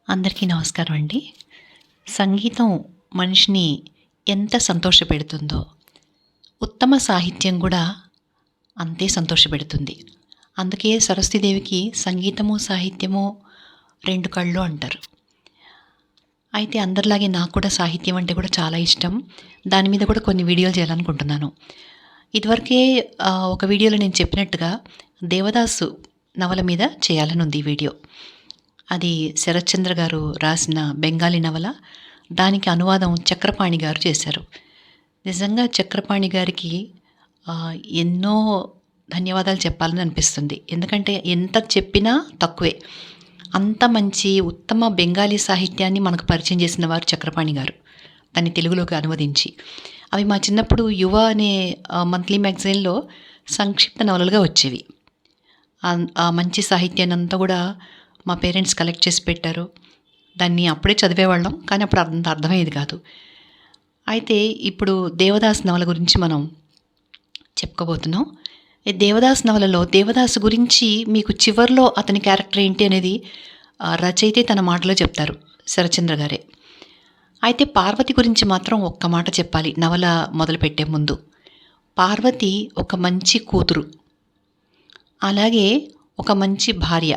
అందరికీ నమస్కారం అండి. సంగీతం మనిషిని ఎంత సంతోషపెడుతుందో, ఉత్తమ సాహిత్యం కూడా అంతే సంతోషపెడుతుంది. అందుకే సరస్వతీదేవికి సంగీతము, సాహిత్యము 2 కళ్ళు అంటారు. అయితే అందరిలాగే నాకు కూడా సాహిత్యం అంటే కూడా చాలా ఇష్టం. దాని మీద కూడా కొన్ని వీడియోలు చేయాలనుకుంటున్నాను. ఇదివరకే ఒక వీడియోలో నేను చెప్పినట్టుగా దేవదాసు నవల మీద చేయాలని ఉంది ఈ వీడియో. అది శరత్చంద్ర గారు రాసిన బెంగాలీ నవల. దానికి అనువాదం చక్రపాణి గారు చేశారు. నిజంగా చక్రపాణి గారికి ఎన్నో ధన్యవాదాలు చెప్పాలని అనిపిస్తుంది. ఎందుకంటే ఎంత చెప్పినా తక్కువే. అంత మంచి ఉత్తమ బెంగాలీ సాహిత్యాన్ని మనకు పరిచయం చేసిన వారు చక్రపాణి గారు, దాన్ని తెలుగులోకి అనువదించి. అవి మా చిన్నప్పుడు యువ అనే మంత్లీ మ్యాగజైన్లో సంక్షిప్త నవలలుగా వచ్చేవి. ఆ మంచి సాహిత్యాన్ని అంతా కూడా మా పేరెంట్స్ కలెక్ట్ చేసి పెట్టారు. దాన్ని అప్పుడే చదివేవాళ్ళం, కానీ అప్పుడు అంత అర్థమయ్యేది కాదు. అయితే ఇప్పుడు దేవదాస్ నవల గురించి మనం చెప్పుకోబోతున్నాం. ఈ దేవదాస్ నవలలో దేవదాసు గురించి మీకు చివర్లో అతని క్యారెక్టర్ ఏంటి అనేది రచయితే తన మాటలో చెప్తారు, శరత్చంద్ర గారే. అయితే పార్వతి గురించి మాత్రం ఒక్క మాట చెప్పాలి నవల మొదలుపెట్టే ముందు. పార్వతి ఒక మంచి కూతురు, అలాగే ఒక మంచి భార్య.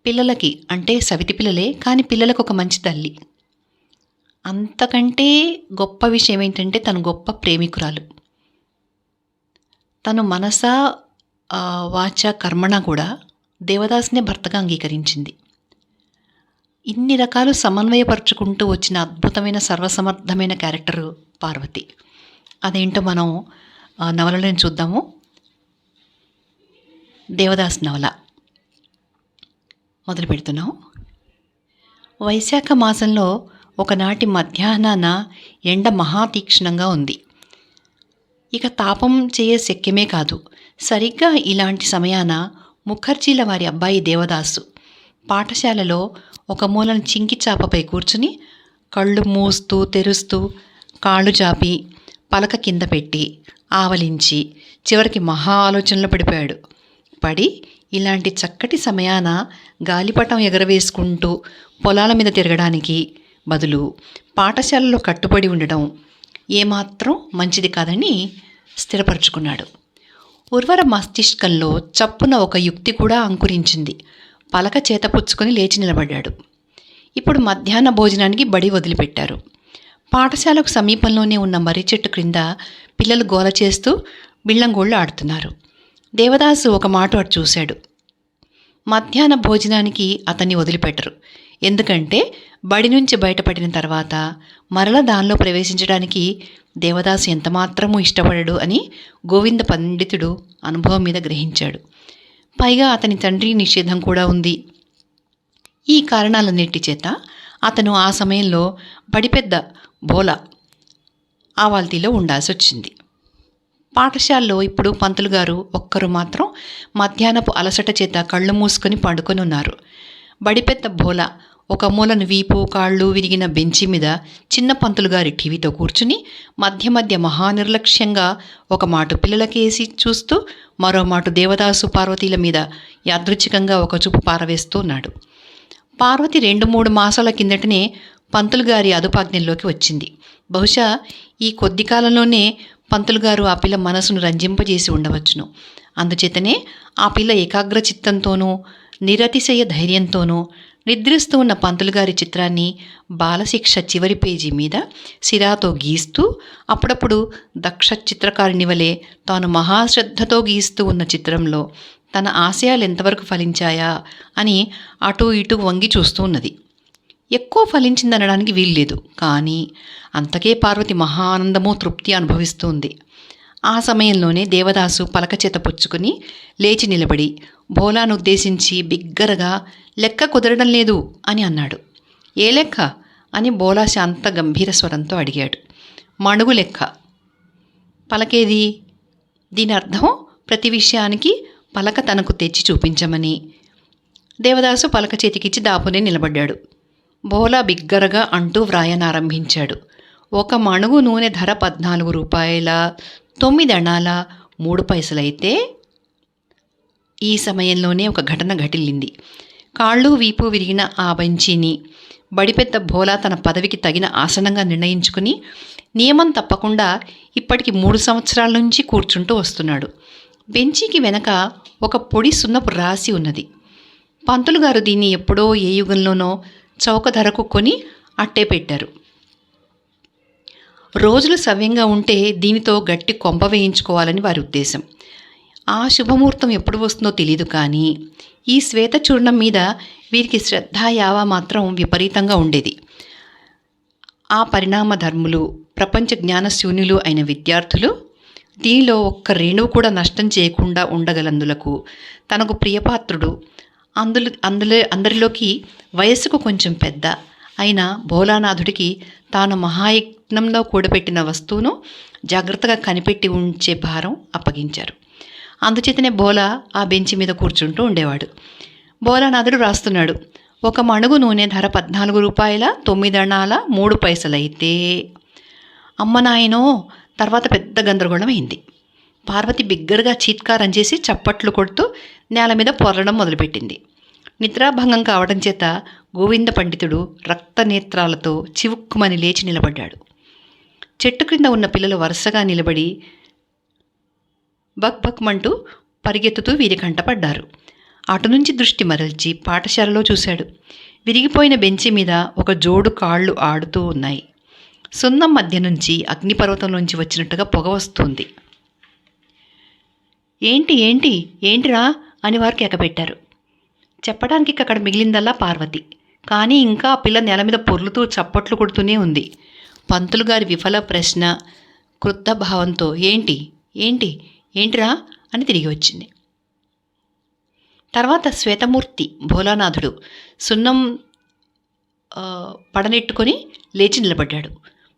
పిల్లలకి అంటే సవితి పిల్లలే, కానీ పిల్లలకు ఒక మంచి తల్లి. అంతకంటే గొప్ప విషయం ఏంటంటే తను గొప్ప ప్రేమికురాలు. తను మనస వాచ కర్మణ కూడా దేవదాస్నే భర్తగా అంగీకరించింది. ఇన్ని రకాలు సమన్వయపరుచుకుంటూ వచ్చిన అద్భుతమైన సర్వసమర్థమైన క్యారెక్టర్ పార్వతి. అదేంటో మనం నవలలో చూద్దాము. దేవదాస్ నవల మొదలు పెడుతున్నాం. వైశాఖ మాసంలో ఒకనాటి మధ్యాహ్నాన ఎండ మహాతీక్ష్ణంగా ఉంది. ఇక తాపం చేయ శక్యమే కాదు. సరిగ్గా ఇలాంటి సమయాన ముఖర్జీల వారి అబ్బాయి దేవదాసు పాఠశాలలో ఒక మూలన చింకి చాపపై కూర్చుని కళ్ళు మూస్తూ తెరుస్తూ కాళ్ళు జాపి పలక కింద పెట్టి ఆవలించి చివరికి మహా ఆలోచనలో పడిపోయాడు. పడి ఇలాంటి చక్కటి సమయాన గాలిపటం ఎగరవేసుకుంటూ పొలాల మీద తిరగడానికి బదులు పాఠశాలలో కట్టుబడి ఉండడం ఏమాత్రం మంచిది కాదని స్థిరపరుచుకున్నాడు. ఉర్వర మస్తిష్కంలో చప్పున ఒక యుక్తి కూడా అంకురించింది. పలక చేతపుచ్చుకొని లేచి నిలబడ్డాడు. ఇప్పుడు మధ్యాహ్న భోజనానికి బడి వదిలిపెట్టారు. పాఠశాలకు సమీపంలోనే ఉన్న మర్రి చెట్టు క్రింద పిల్లలు గోల చేస్తూ బిళ్ళంగోళ్ళు ఆడుతున్నారు. దేవదాసు ఒక మాట అటు చూశాడు. మధ్యాహ్న భోజనానికి అతన్ని వదిలిపెట్టరు. ఎందుకంటే బడి నుంచి బయటపడిన తర్వాత మరల దానిలో ప్రవేశించడానికి దేవదాసు ఎంతమాత్రమూ ఇష్టపడడు అని గోవింద పండితుడు అనుభవం మీద గ్రహించాడు. పైగా అతని తండ్రి నిషేధం కూడా ఉంది. ఈ కారణాలన్నిటి చేత అతను ఆ సమయంలో బడి పెద్ద బోలా ఆవాల్తీలో ఉండాల్సి వచ్చింది. పాఠశాలలో ఇప్పుడు పంతులు గారు ఒక్కరు మాత్రం మధ్యాహ్నపు అలసట చేత కళ్ళు మూసుకొని పండుకొని ఉన్నారు. బడిపెద్ద బోల ఒక మూలను వీపు కాళ్ళు విరిగిన బెంచి మీద చిన్న పంతులు గారి టీవీతో కూర్చుని మధ్య మధ్య మహానిర్లక్ష్యంగా ఒక మాటు పిల్లలకేసి చూస్తూ మరో మాటు దేవదాసు పార్వతీల మీద యాదృచ్ఛికంగా ఒక చూపు పారవేస్తూ ఉన్నాడు. పార్వతి 2-3 మాసాల కిందటనే పంతులు గారి అదుపాజ్ఞల్లోకి వచ్చింది. బహుశా ఈ కొద్ది కాలంలోనే పంతులు గారు ఆ పిల్ల మనసును రంజింపజేసి ఉండవచ్చును. అందుచేతనే ఆ పిల్ల ఏకాగ్ర చిత్తంతోనూ నిరతిశయ ధైర్యంతోనూ నిద్రిస్తూ ఉన్న పంతులు గారి చిత్రాన్ని బాలశిక్ష చివరి పేజీ మీద సిరాతో గీస్తూ అప్పుడప్పుడు దక్ష చిత్రకారుని వలె తాను మహాశ్రద్ధతో గీస్తూ ఉన్న చిత్రంలో తన ఆశయాలు ఎంతవరకు ఫలించాయా అని అటూ ఇటూ వంగి చూస్తూ ఉన్నది. ఎక్కువ ఫలించిందనడానికి వీల్లేదు, కానీ అంతకే పార్వతి మహా ఆనందము తృప్తి అనుభవిస్తుంది. ఆ సమయంలోనే దేవదాసు పలక చేత పుచ్చుకుని లేచి నిలబడి భోలాను ఉద్దేశించి బిగ్గరగా లెక్క కుదరడం లేదు అని అన్నాడు. ఏ లెక్క అని బోలా శాంత గంభీర స్వరంతో అడిగాడు. మణుగు లెక్క. పలకేది? దీని అర్థం ప్రతి విషయానికి పలక తనకు తెచ్చి చూపించమని. దేవదాసు పలక చేతికిచ్చి దాపునే నిలబడ్డాడు. బోలా బిగ్గరగా అంటూ వ్రాయనారంభించాడు. 1 మణుగు నూనె ధర 14 రూపాయల 9 అణాల 3 పైసలైతే. ఈ సమయంలోనే ఒక ఘటన ఘటిల్లింది. కాళ్ళు వీపు విరిగిన ఆ బెంచీని బడిపెద్ద భోలా తన పదవికి తగిన ఆసనంగా నిర్ణయించుకుని నియమం తప్పకుండా ఇప్పటికి 3 సంవత్సరాల నుంచి కూర్చుంటూ వస్తున్నాడు. బెంచీకి వెనక ఒక పొడి సున్నపు రాసి ఉన్నది. పంతులు గారు దీన్ని ఎప్పుడో ఏ యుగంలోనో చౌక ధరకు కొని అట్టే పెట్టారు. రోజులు సవ్యంగా ఉంటే దీనితో గట్టి కొంప వేయించుకోవాలని వారి ఉద్దేశం. ఆ శుభముహూర్తం ఎప్పుడు వస్తుందో తెలియదు, కానీ ఈ శ్వేత చూర్ణం మీద వీరికి శ్రద్ధ యావ మాత్రం విపరీతంగా ఉండేది. ఆ పరిణామ ధర్ములు, ప్రపంచ జ్ఞానశూన్యులు అయిన విద్యార్థులు దీనిలో ఒక్క రేణువు కూడా నష్టం చేయకుండా ఉండగలందులకు తనకు ప్రియపాత్రుడు, అందరిలోకి వయస్సుకు కొంచెం పెద్ద అయిన భోలానాథుడికి తాను మహాయజ్ఞంలో కూడబెట్టిన వస్తువును జాగ్రత్తగా కనిపెట్టి ఉంచే భారం అప్పగించారు. అందుచేతనే భోలా ఆ బెంచి మీద కూర్చుంటూ ఉండేవాడు. భోలానాథుడు రాస్తున్నాడు. 1 మణుగు నూనె ధర 14 రూపాయల 9 అణాల 3 పైసలైతే. అమ్మ నాయనో! తర్వాత పెద్ద గందరగోళం అయింది. పార్వతి బిగ్గరగా చీత్కారం చేసి చప్పట్లు కొడుతూ నేల మీద పొరలడం మొదలుపెట్టింది. నిద్రాభంగం కావడం చేత గోవింద పండితుడు రక్తనేత్రాలతో చివుక్కుమని లేచి నిలబడ్డాడు. చెట్టు క్రింద ఉన్న పిల్లలు వరుసగా నిలబడి బక్ బక్మంటూ పరిగెత్తుతూ వీరి కంటపడ్డారు. అటు నుంచి దృష్టి మరల్చి పాఠశాలలో చూశాడు. విరిగిపోయిన బెంచి మీద ఒక జోడు కాళ్ళు ఆడుతూ ఉన్నాయి. సున్నం మధ్య నుంచి అగ్నిపర్వతంలోంచి వచ్చినట్టుగా పొగ వస్తుంది. ఏంటి ఏంటి ఏంటిరా అని వారికి ఎగబెట్టారు. చెప్పడానికి అక్కడ మిగిలిందల్లా పార్వతి. కానీ ఇంకా ఆ పిల్ల నేల మీద పొర్లుతూ చప్పట్లు కొడుతూనే ఉంది. పంతులు గారి విఫల ప్రశ్న క్రుద్ధ భావంతో ఏంటి ఏంటి ఏంటిరా అని తిరిగి వచ్చింది. తర్వాత శ్వేతమూర్తి భోలానాథుడు సున్నం పడనెట్టుకొని లేచి నిలబడ్డాడు.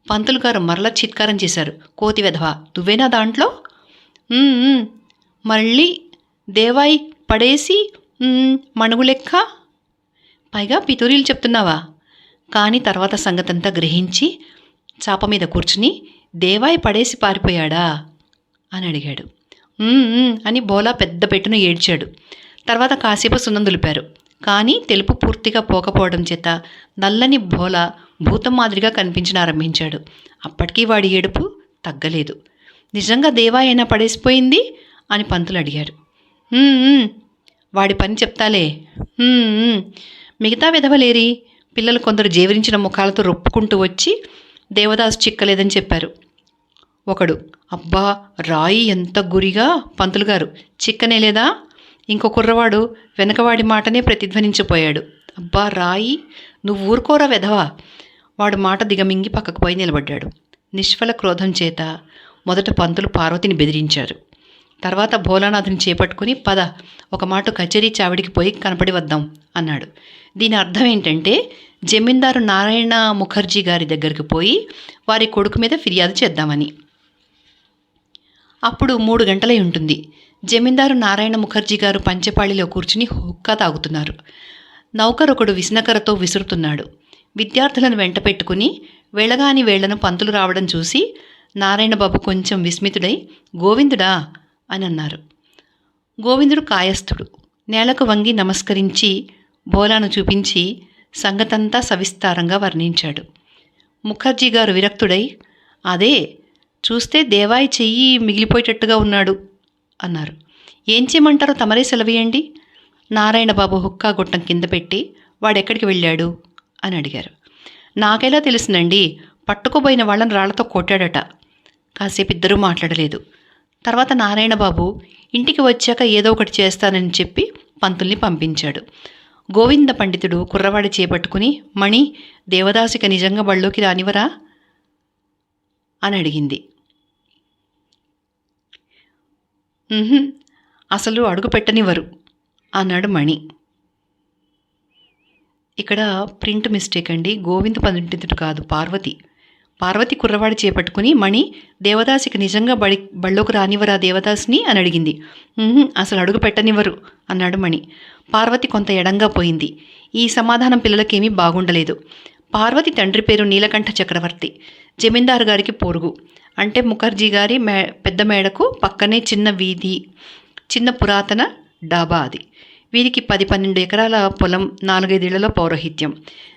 పంతులు గారు మరలా చిత్కారం చేశారు. కోతి వెధవా, నువ్వేనా దాంట్లో? మళ్ళీ దేవాయి పడేసి మణుగు లెక్క, పైగా పితూరీలు చెప్తున్నావా? కానీ తర్వాత సంగతంతా గ్రహించి చాప మీద కూర్చుని దేవాయి పడేసి పారిపోయాడా అని అడిగాడు. అని భోలా పెద్ద పెట్టును ఏడ్చాడు. తర్వాత కాసేపు సున్నం దులిపారు. కానీ తెలుపు పూర్తిగా పోకపోవడం చేత నల్లని భోలా భూతం మాదిరిగా కనిపించనారంభించాడు. అప్పటికీ వాడి ఏడుపు తగ్గలేదు. నిజంగా దేవా అయినా పడేసిపోయింది అని పంతులు అడిగారు. వాడి పని చెప్తాలే. మిగతా విధవలేరి పిల్లలు కొందరు జేవరించిన ముఖాలతో రొప్పుకుంటూ వచ్చి దేవదాసు చిక్కలేదని చెప్పారు. ఒకడు, అబ్బా రాయి ఎంత గురిగా పంతులు గారు, చిక్కనేలేదా? ఇంకో కుర్రవాడు వెనకవాడి మాటనే ప్రతిధ్వనించిపోయాడు. అబ్బా రాయి, నువ్వు ఊరుకోరా వెధవా. వాడు మాట దిగమింగి పక్కకు పోయి నిలబడ్డాడు. నిష్ఫల క్రోధం చేత మొదట పంతులు పార్వతిని బెదిరించారు. తర్వాత భోలానాథుని చేపట్టుకుని పద, ఒక మాట కచేరీ చావిడికి పోయి కనపడి వద్దాం అన్నాడు. దీని అర్థం ఏంటంటే జమీందారు నారాయణ ముఖర్జీ గారి దగ్గరికి పోయి వారి కొడుకు మీద ఫిర్యాదు చేద్దామని. అప్పుడు 3 గంటలై ఉంటుంది. జమీందారు నారాయణ ముఖర్జీ గారు పంచపాళిలో కూర్చుని హుక్కా తాగుతున్నారు. నౌకరొకడు విసనకరతో విసురుతున్నాడు. విద్యార్థులను వెంట పెట్టుకుని వేళగాని వేళ్లను పంతులు రావడం చూసి నారాయణబాబు కొంచెం విస్మితుడై గోవిందుడా అని అన్నారు. గోవిందుడు కాయస్థుడు. నేలకు వంగి నమస్కరించి భోలాను చూపించి సంగతంతా సవిస్తారంగా వర్ణించాడు. ముఖర్జీ గారు విరక్తుడై అదే చూస్తే దేవాయి చెయ్యి మిగిలిపోయేటట్టుగా ఉన్నాడు అన్నారు. ఏం చేయమంటారో తమరే సెలవేయండి. నారాయణబాబు హుక్కా గొట్టం కింద పెట్టి వాడెక్కడికి వెళ్ళాడు అని అడిగారు. నాకెలా తెలుసునండి, పట్టుకోబోయిన వాళ్ళని రాళ్లతో కొట్టాడట. కాసేపు ఇద్దరూ మాట్లాడలేదు. తర్వాత నారాయణబాబు ఇంటికి వచ్చాక ఏదో ఒకటి చేస్తానని చెప్పి పంతుల్ని పంపించాడు. గోవింద పండితుడు కుర్రవాడి చేపట్టుకుని మణి, దేవదాసిక నిజంగా బళ్ళోకి రానివరా అని అడిగింది. అసలు అడుగు పెట్టనివ్వరు అన్నాడు మణి. ఇక్కడ ప్రింట్ మిస్టేక్ అండి. గోవింద పండితుడు కాదు, పార్వతి. పార్వతి కుర్రవాడి చేపట్టుకుని మణి, దేవదాసికి నిజంగా బళ్ళోకి రానివ్వరా దేవదాసిని అని అడిగింది. అసలు అడుగు పెట్టనివ్వరు అన్నాడు మణి. పార్వతి కొంత ఎడంగా పోయింది. ఈ సమాధానం పిల్లలకేమీ బాగుండలేదు. పార్వతి తండ్రి పేరు నీలకంఠ చక్రవర్తి. జమీందారు గారికి పొరుగు. అంటే ముఖర్జీ గారి పెద్ద మేడకు పక్కనే చిన్న వీధి, చిన్న పురాతన డాబా అది. వీరికి 10-12 ఎకరాల పొలం, 4-5 ఇళ్లలో పౌరోహిత్యం.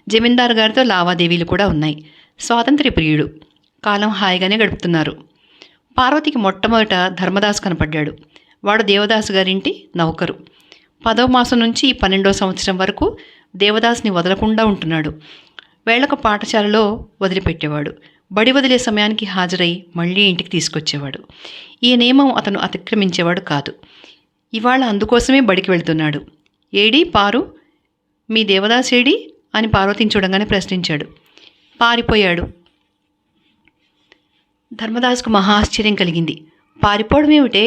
జమీందారు గారితో లావాదేవీలు కూడా ఉన్నాయి. స్వాతంత్ర్య ప్రియుడు. కాలం హాయిగానే గడుపుతున్నారు. పార్వతికి మొట్టమొదట ధర్మదాసు కనపడ్డాడు. వాడు దేవదాసు గారింటి నౌకరు. 10వ మాసం నుంచి 12వ సంవత్సరం వరకు దేవదాసుని వదలకుండా ఉంటున్నాడు. వేళకు పాఠశాలలో వదిలిపెట్టేవాడు. బడి వదిలే సమయానికి హాజరై మళ్ళీ ఇంటికి తీసుకొచ్చేవాడు. ఈ నియమం అతను అతిక్రమించేవాడు కాదు. ఇవాళ అందుకోసమే బడికి వెళ్తున్నాడు. ఏడి పారు, మీ దేవదాసేడి అని పార్వతిని చూడంగానే ప్రశ్నించాడు. పారిపోయాడు. ధర్మదాసుకు మహా ఆశ్చర్యం కలిగింది. పారిపోవడం ఏమిటే?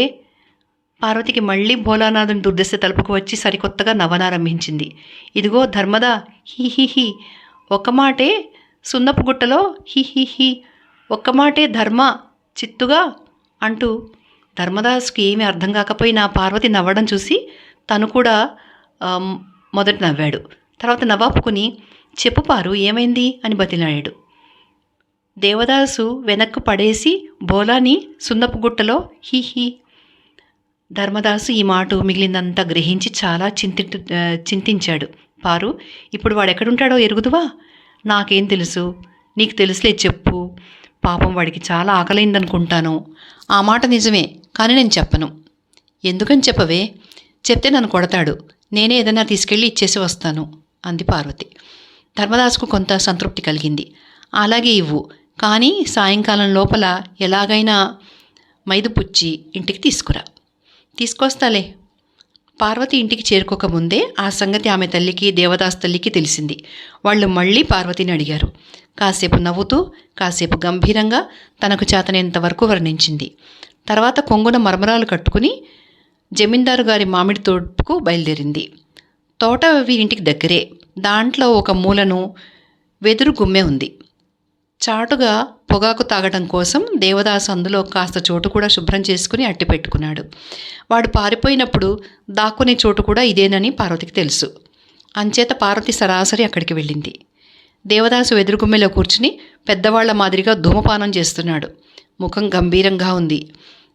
పార్వతికి మళ్ళీ భోలానాథుని దుర్దశ తలుపుకు వచ్చి సరికొత్తగా నవ్వనారంభించింది. ఇదిగో ధర్మదా, హి ఒక్క మాటే సున్నపు గుట్టలో హి ఒక్క మాటే ధర్మ చిత్తుగా అంటూ ధర్మదాసుకి ఏమీ అర్థం కాకపోయినా పార్వతి నవ్వడం చూసి తను కూడా మొదట నవ్వాడు. తర్వాత నవ్వాపుకుని చెప్పు పారు, ఏమైంది అని బతిలాడాడు. దేవదాసు వెనక్కు పడేసి బోలాని సున్నపు గుట్టలో హి. ధర్మదాసు ఈ మాట మిగిలిందంతా గ్రహించి చాలా చింతించాడు. పారు, ఇప్పుడు వాడెక్కడుంటాడో ఎరుగుదువా? నాకేం తెలుసు, నీకు తెలుసులే, చెప్పు. పాపం వాడికి చాలా ఆకలైందనుకుంటాను. ఆ మాట నిజమే, కానీ నేను చెప్పను. ఎందుకని చెప్పవే? చెప్తే నన్ను కొడతాడు. నేనే ఏదైనా తీసుకెళ్ళి ఇచ్చేసి వస్తాను అంది పార్వతి. ధర్మదాసుకు కొంత సంతృప్తి కలిగింది. అలాగే ఇవ్వు, కానీ సాయంకాలం లోపల ఎలాగైనా మైదుపుచ్చి ఇంటికి తీసుకురా. తీసుకొస్తాలే. పార్వతి ఇంటికి చేరుకోకముందే ఆ సంగతి ఆమె తల్లికి, దేవదాస్ తల్లికి తెలిసింది. వాళ్ళు మళ్ళీ పార్వతిని అడిగారు. కాసేపు నవ్వుతూ, కాసేపు గంభీరంగా తనకు చేతనేంత వరకు వర్ణించింది. తర్వాత కొంగున మరమరాలు కట్టుకుని జమీందారు గారి మామిడి తోటకు బయలుదేరింది. తోట వీరింటికి దగ్గరే. దాంట్లో ఒక మూలను వెదురు గుమ్మె ఉంది. చాటుగా పొగాకు తాగడం కోసం దేవదాసు అందులో కాస్త చోటు కూడా శుభ్రం చేసుకుని అట్టి పెట్టుకున్నాడు. వాడు పారిపోయినప్పుడు దాక్కునే చోటు కూడా ఇదేనని పార్వతికి తెలుసు. అంచేత పార్వతి సరాసరి అక్కడికి వెళ్ళింది. దేవదాసు వెదురుగుమ్మెలో కూర్చుని పెద్దవాళ్ల మాదిరిగా ధూమపానం చేస్తున్నాడు. ముఖం గంభీరంగా ఉంది.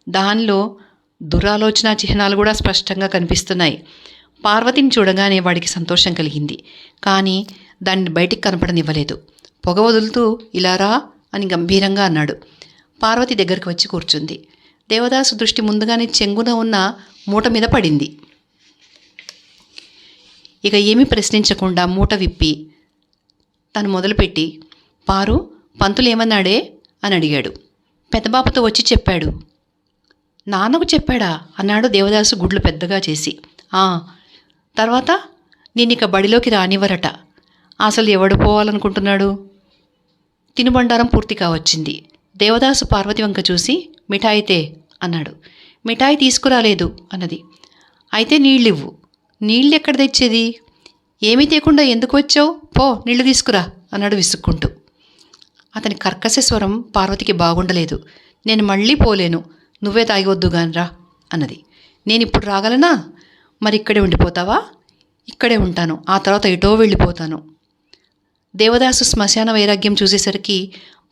దానిలో దురాలోచన చిహ్నాలు కూడా స్పష్టంగా కనిపిస్తున్నాయి. పార్వతిని చూడగానే వాడికి సంతోషం కలిగింది. కానీ దాన్ని బయటికి కనపడనివ్వలేదు. పొగ వదులుతూ ఇలారా అని గంభీరంగా అన్నాడు. పార్వతి దగ్గరికి వచ్చి కూర్చుంది. దేవదాసు దృష్టి ముందుగానే చెంగున ఉన్న మూట మీద పడింది. ఇక ఏమీ ప్రశ్నించకుండా మూట విప్పి తను మొదలుపెట్టి, పారు, పంతులు ఏమన్నాడే అని అడిగాడు. పెద్దబాబుతో వచ్చి చెప్పాడు. నాన్నకు చెప్పాడా అన్నాడు దేవదాసు గుడ్లు పెద్దగా చేసి. తర్వాత నేనిక బడిలోకి రానివ్వరట. అసలు ఎవడు పోవాలనుకుంటున్నాడు? తినుబండారం పూర్తి కావచ్చింది. దేవదాసు పార్వతి వంక చూసి మిఠాయితే అన్నాడు. మిఠాయి తీసుకురాలేదు అన్నది. అయితే నీళ్ళివ్వు. నీళ్ళు ఎక్కడ తెచ్చేది? ఏమీ తేకుండా ఎందుకు వచ్చావు? పో, నీళ్లు తీసుకురా అన్నాడు విసుక్కుంటూ. అతని కర్కశ స్వరం పార్వతికి బాగుండలేదు. నేను మళ్ళీ పోలేను, నువ్వే తాగొద్దుగానరా అన్నది. నేనిప్పుడు రాగలనా? మరి ఇక్కడే ఉండిపోతావా? ఇక్కడే ఉంటాను, ఆ తర్వాత ఎటో వెళ్ళిపోతాను. దేవదాసు శ్మశాన వైరాగ్యం చూసేసరికి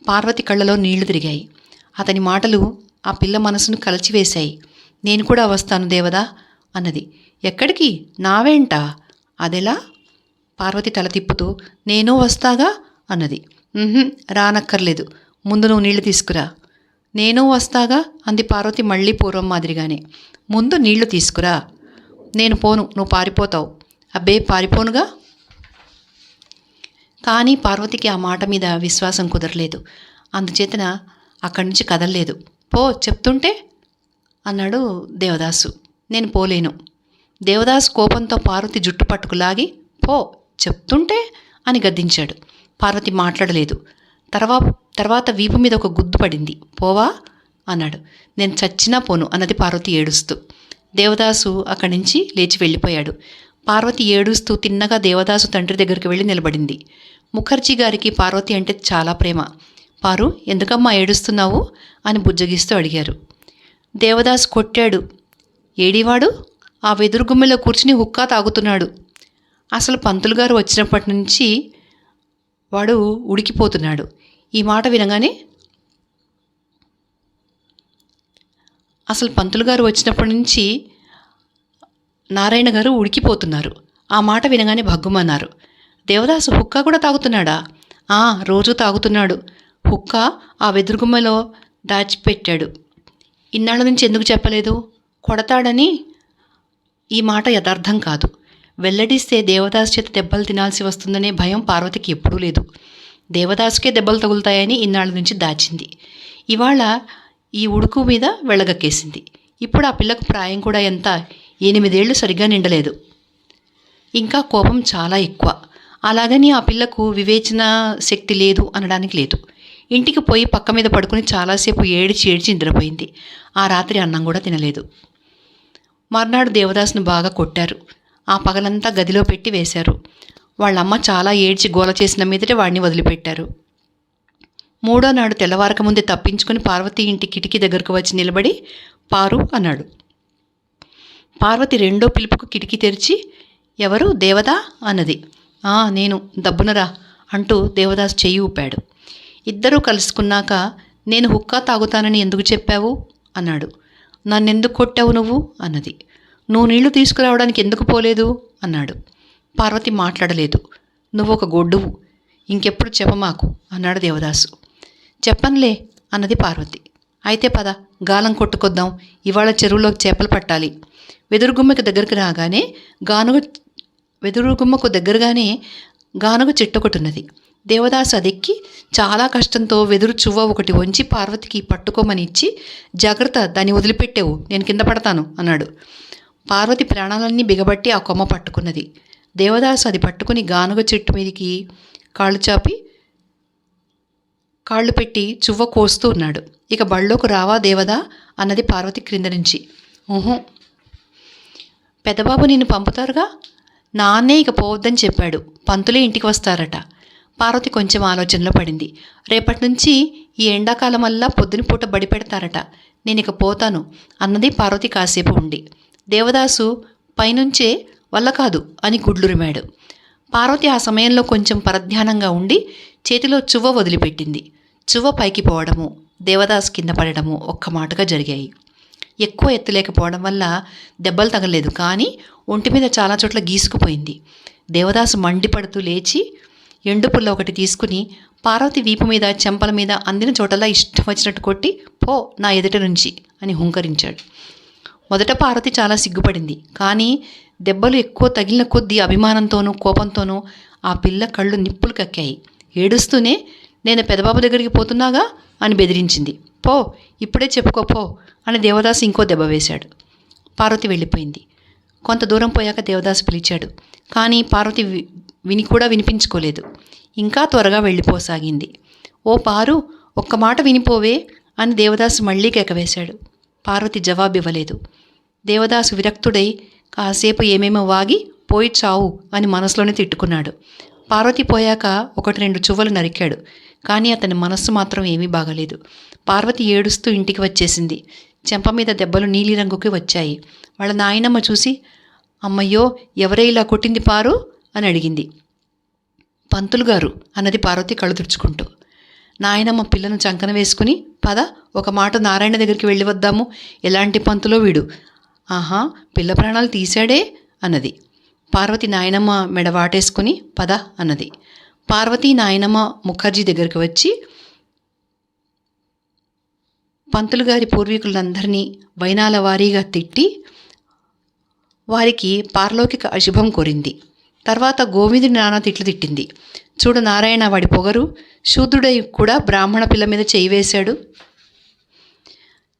పార్వతి కళ్ళలో నీళ్లు తిరిగాయి. అతని మాటలు ఆ పిల్ల మనసును కలచివేశాయి. నేను కూడా వస్తాను దేవదా అన్నది. ఎక్కడికి? నావేంట? అదెలా? పార్వతి తల తిప్పుతూ నేను వస్తాగా అన్నది. రానక్కర్లేదు, ముందు నువ్వు నీళ్లు తీసుకురా. నేను వస్తాగా అంది పార్వతి మళ్ళీ పూర్వం మాదిరిగానే. ముందు నీళ్లు తీసుకురా. నేను పోను, నువ్వు పారిపోతావు. అబ్బే, పారిపోనుగా. కానీ పార్వతికి ఆ మాట మీద విశ్వాసం కుదరలేదు. అందుచేతన అక్కడి నుంచి కదలలేదు. పో, చెప్తుంటే అన్నాడు దేవదాసు. నేను పోలేను. దేవదాసు కోపంతో పార్వతి జుట్టు పట్టుకులాగి పో, చెప్తుంటే అని గద్దించాడు. పార్వతి మాట్లాడలేదు. తర్వాత వీపు మీద ఒక గుద్దు పడింది. పోవా అన్నాడు. నేను చచ్చినా పోను అన్నది పార్వతి ఏడుస్తూ. దేవదాసు అక్కడి నుంచి లేచి వెళ్ళిపోయాడు. పార్వతి ఏడుస్తూ తిన్నగా దేవదాసు తండ్రి దగ్గరికి వెళ్ళి నిలబడింది. ముఖర్జీ గారికి పార్వతి అంటే చాలా ప్రేమ. పారు, ఎందుకమ్మా ఏడుస్తున్నావు అని బుజ్జగిస్తూ అడిగారు. దేవదాసు కొట్టాడు. ఏడివాడు? ఆ వెదురుగుమ్మెలో కూర్చుని హుక్కా తాగుతున్నాడు. అసలు పంతులు గారు వచ్చినప్పటి నుంచి వాడు ఉడికిపోతున్నాడు. ఈ మాట వినగానే అసలు పంతులు గారు వచ్చినప్పటి నుంచి నారాయణ గారు ఉడికిపోతున్నారు. ఆ మాట వినగానే భగ్గుమన్నారు. దేవదాసు హుక్కా కూడా తాగుతున్నాడా? రోజూ తాగుతున్నాడు. హుక్కా ఆ వెదురుగుమ్మలో దాచిపెట్టాడు. ఇన్నాళ్ళ నుంచి ఎందుకు చెప్పలేదు? కొడతాడని. ఈ మాట యథార్థం కాదు. వెల్లడిస్తే దేవదాసు చేత దెబ్బలు తినాల్సి వస్తుందనే భయం పార్వతికి ఎప్పుడూ లేదు. దేవదాసుకే దెబ్బలు తగులుతాయని ఇన్నాళ్ళ నుంచి దాచింది. ఇవాళ ఈ ఉడుకు మీద వెళ్ళగక్కేసింది. ఇప్పుడు ఆ పిల్లకు ప్రాయం కూడా ఎంత? 8 ఏళ్ళు సరిగ్గా నిండలేదు. ఇంకా కోపం చాలా ఎక్కువ. అలాగని ఆ పిల్లకు వివేచన శక్తి లేదు అనడానికి లేదు. ఇంటికి పోయి పక్క మీద పడుకుని చాలాసేపు ఏడ్చి నిద్రపోయింది. ఆ రాత్రి అన్నం కూడా తినలేదు. మర్నాడు దేవదాసును బాగా కొట్టారు. ఆ పగలంతా గదిలో పెట్టి వేశారు. వాళ్ళమ్మ చాలా ఏడ్చి గోల చేసిన మీదటే వాడిని వదిలిపెట్టారు. మూడో నాడు తెల్లవారక ముందే తప్పించుకుని పార్వతి ఇంటి కిటికీ దగ్గరకు వచ్చి నిలబడి పారు అన్నాడు. పార్వతి రెండో పిలుపుకు కిటికీ తెరిచి, ఎవరు దేవదా అన్నది. నేను, దబ్బునరా అంటూ దేవదాసు చెయ్యి ఊపాడు. ఇద్దరూ కలుసుకున్నాక, నేను హుక్కా తాగుతానని ఎందుకు చెప్పావు అన్నాడు. నన్నెందుకు కొట్టావు నువ్వు అన్నది. నువ్వు నీళ్లు తీసుకురావడానికి ఎందుకు పోలేదు అన్నాడు. పార్వతి మాట్లాడలేదు. నువ్వు ఒక గొడ్డువు, ఇంకెప్పుడు చెప్పమాకు అన్నాడు దేవదాసు. చెప్పనులే అన్నది పార్వతి. అయితే పద, గాలం కొట్టుకొద్దాం. ఇవాళ చెరువులోకి చేపలు పట్టాలి. వెదురుగుమ్మకు దగ్గరగానే గానుగ చెట్టు ఒకటి ఉన్నది. దేవదాసు అదెక్కి చాలా కష్టంతో వెదురు చువ్వ ఒకటి వంచి పార్వతికి పట్టుకోమని ఇచ్చి, జాగ్రత్త, దాన్ని వదిలిపెట్టావు, నేను కింద పడతాను అన్నాడు. పార్వతి ప్రాణాలన్నీ బిగబట్టి ఆ కొమ్మ పట్టుకున్నది. దేవదాసు అది పట్టుకుని గానుగ చెట్టు మీదికి కాళ్ళు పెట్టి చువ్వ కోస్తూ ఉన్నాడు. ఇక బళ్ళోకి రావా దేవదా అన్నది పార్వతి క్రింద నుంచి. ఊహు. పెద్దబాబు నిన్ను పంపుతారుగా? నాన్నే ఇక పోవద్దని చెప్పాడు. పంతులే ఇంటికి వస్తారట. పార్వతి కొంచెం ఆలోచనలో పడింది. రేపటి నుంచి ఈ ఎండాకాలమల్లా పొద్దునపూట బడి పెడతారట. నేను ఇక పోతాను అన్నది పార్వతి కాసేపు ఉండి. దేవదాసు పైనుంచే వల్ల కాదు అని గుడ్లురిమాడు. పార్వతి ఆ సమయంలో కొంచెం పరధ్యానంగా ఉండి చేతిలో చువ్వ వదిలిపెట్టింది. చువ్వ పైకి పోవడము, దేవదాసు కింద పడడము ఒక్క మాటగా జరిగాయి. ఎక్కువ ఎత్తులేకపోవడం వల్ల దెబ్బలు తగలేదు, కానీ ఒంటి మీద చాలా చోట్ల గీసుకుపోయింది. దేవదాసు మండిపడుతూ లేచి ఎండుపుల్ల ఒకటి తీసుకుని పార్వతి వీపు మీద, చెంపల మీద అందిన చోటలా ఇష్టం వచ్చినట్టు కొట్టి, పో నా ఎదుట నుంచి అని హుంకరించాడు. మొదట పార్వతి చాలా సిగ్గుపడింది. కానీ దెబ్బలు ఎక్కువ తగిలిన కొద్దీ అభిమానంతోనూ కోపంతోనూ ఆ పిల్ల కళ్ళు నిప్పులు కక్కాయి. ఏడుస్తూనే, నేను పెదబాబు దగ్గరికి పోతున్నాగా అని బెదిరించింది. పో, ఇప్పుడే చెప్పుకోపో అని దేవదాసు ఇంకో దెబ్బ వేశాడు. పార్వతి వెళ్ళిపోయింది. కొంత దూరం పోయాక దేవదాసు పిలిచాడు. కానీ పార్వతి వినిపించుకోలేదు. ఇంకా త్వరగా వెళ్ళిపోసాగింది. ఓ పారు, ఒక్క మాట వినిపోవే అని దేవదాసు మళ్ళీ కేకవేశాడు. పార్వతి జవాబివ్వలేదు. దేవదాసు విరక్తుడై కాసేపు ఏమేమో వాగి, పోయి చావు అని మనసులోనే తిట్టుకున్నాడు. పార్వతి పోయాక 1-2 చువ్వలు నరికాడు. కానీ అతని మనస్సు మాత్రం ఏమీ బాగలేదు. పార్వతి ఏడుస్తూ ఇంటికి వచ్చేసింది. చెంప మీద దెబ్బలు నీలిరంగుకి వచ్చాయి. వాళ్ళ నాయనమ్మ చూసి, అమ్మయ్యో, ఎవరే ఇలా కొట్టింది పారు అని అడిగింది. పంతులు గారు అన్నది పార్వతి కళ్ళు తుడుచుకుంటూ. నాయనమ్మ పిల్లను చంకన వేసుకుని, పద, ఒక మాట నారాయణ దగ్గరికి వెళ్ళి వద్దాము, ఎలాంటి పంతులో వీడు, ఆహా, పిల్ల ప్రాణాలు తీశాడే అన్నది. పార్వతి నాయనమ్మ మెడ వాటేసుకుని, పద అన్నది. పార్వతి నాయనమ్మ ముఖర్జీ దగ్గరికి వచ్చి పంతులు గారి పూర్వీకులందరినీ వైనాల వారీగా తిట్టి వారికి పారలౌకిక అశుభం కోరింది. తర్వాత గోవిందుని నానా తిట్లు తిట్టింది. చూడు నారాయణ, వాడి పొగరు, శూద్రుడై కూడా బ్రాహ్మణ పిల్ల మీద చేయి వేశాడు,